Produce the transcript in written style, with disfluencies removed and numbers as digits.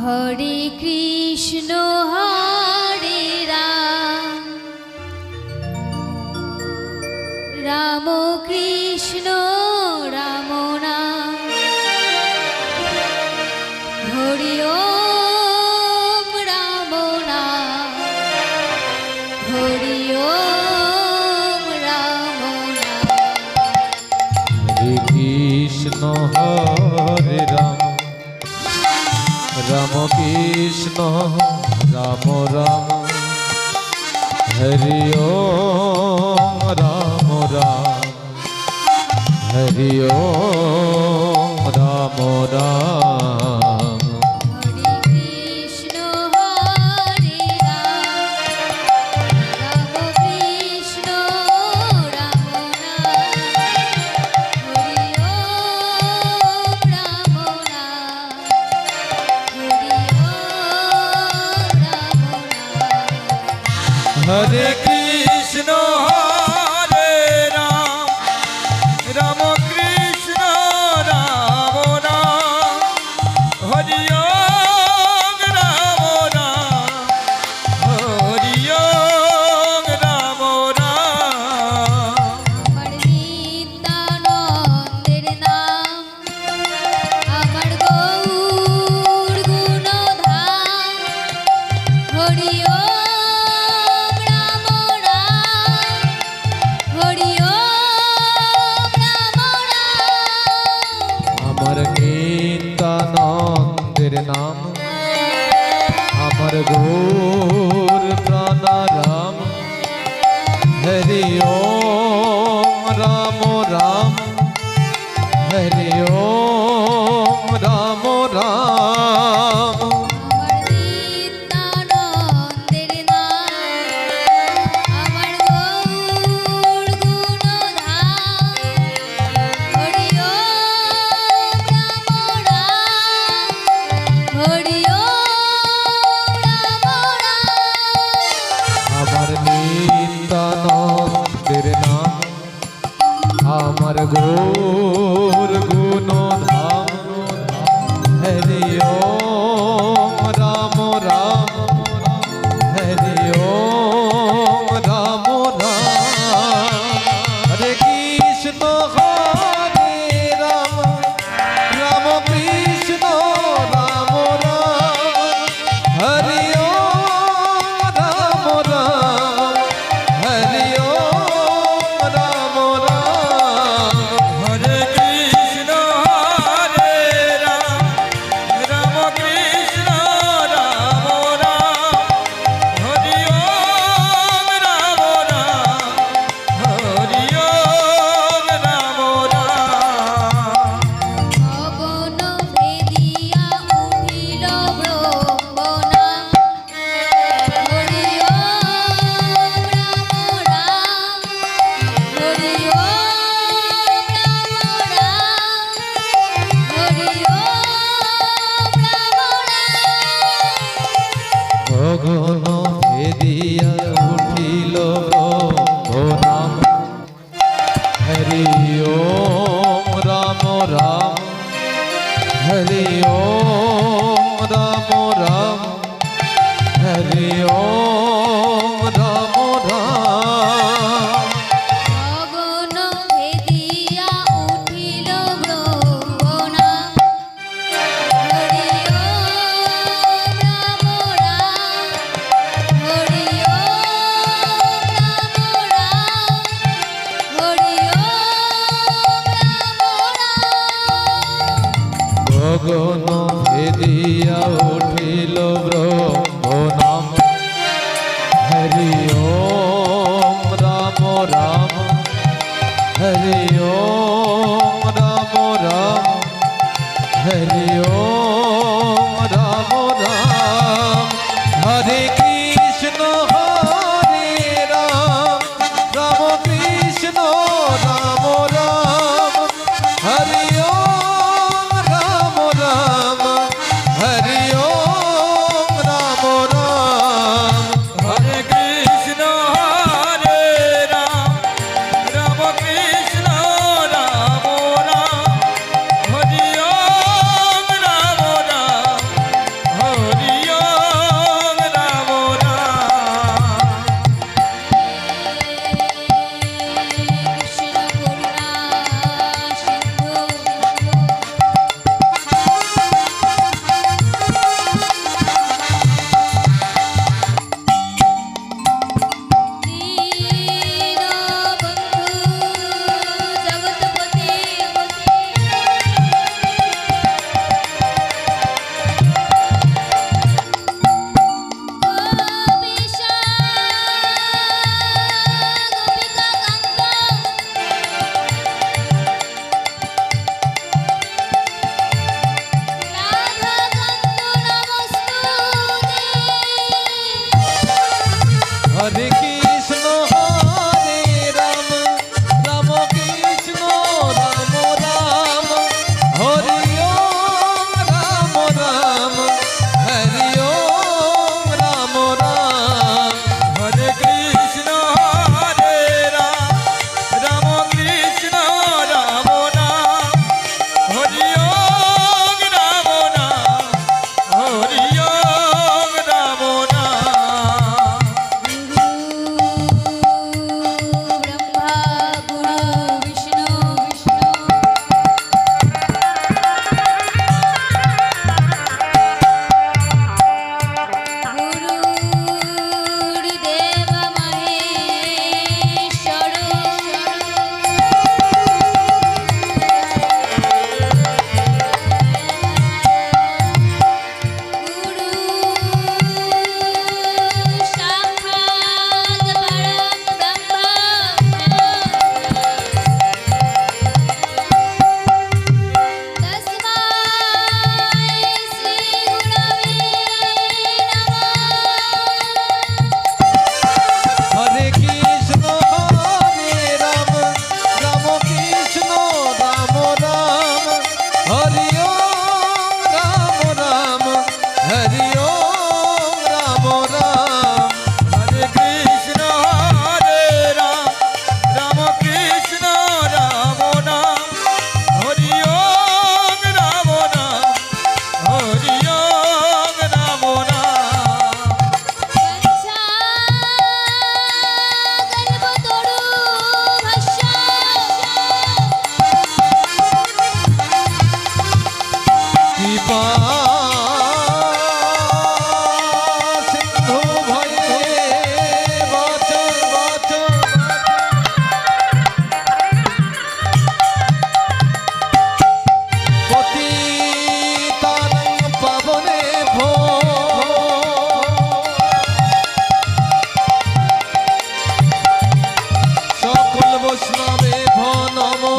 হরে কৃষ্ণ হরে রাম রাম কৃষ্ণ রাম নাম হরি ওম রাম নাম হরি ওম রাম নাম। হরে কৃষ্ণ হরে রাম রাম কৃষ্ণ রাম রাম হরি ওম রাম রাম হরি ওম রাম রাম। হরে কৃষ্ণ হরে রাম রাম কৃষ্ণ রাম নাম হরি ওম রাম নাম হরি ওম রাম নাম। হরে কৃষ্ণ হরে রাম রাম কৃষ্ণ রাম রাম হরি ওম রাম রাম হরি ওম রাম রাম। আমার নিত্যানন্দের নাম আমার গৌর গুণধাম হরি ওম রাম রাম হরি ওম রাম রাম। আমার নিত্যানন্দের নাম আমার গৌর প্রাণারাম হরি ওম রাম রাম হরি ওম রাম রাম। আমার নিত্যানন্দের নাম আমার গৌর গুণধাম হরি ওম রাম রাম হরি ওম রাম রাম। আমার নিত্যানন্দের নাম আমার গৌর গুণধাম হরি ওম রাম রাম হরি ওম রাম রাম। হরে কৃষ্ণ হরে রাম রাম কৃষ্ণ রাম রাম হরি ওম রাম রাম হরি ওম রাম রাম। হরে কৃষ্ণ হরে রাম রাম কৃষ্ণ রাম রাম হরি ওম রাম রাম হরি ওম রাম রাম। পবন ভেদিয়া উঠিল ব্রহ্মনা হরি ওম রাম রাম হরি ওম রাম রাম হরি ওম রাম রাম। গগন ভেদিয়া উঠিল ব্রহ্মনাম হরি ওম রাম রাম হরি ওম রাম রাম হরি ওম রাম রাম। গগন ভেদিয়া উঠিল ব্রহ্মনা হরি ওম রাম রাম হরি ওম রাম রাম হরি ওম রাম রাম। গগন ভেদিয়া উঠিল ব্রহ্মনাম হরি ওম রাম রাম হরি ওম রাম রাম হরি ওম রাম রাম। হরে কৃষ্ণ হরে রাম রাম কৃষ্ণ রাম রাম হরি ওম রাম রাম হরি ওম রাম রাম। হরে কৃষ্ণ হরে রাম রাম কৃষ্ণ রাম রাম হরি ওম রাম রাম বৈষ্ণবে ভো নমো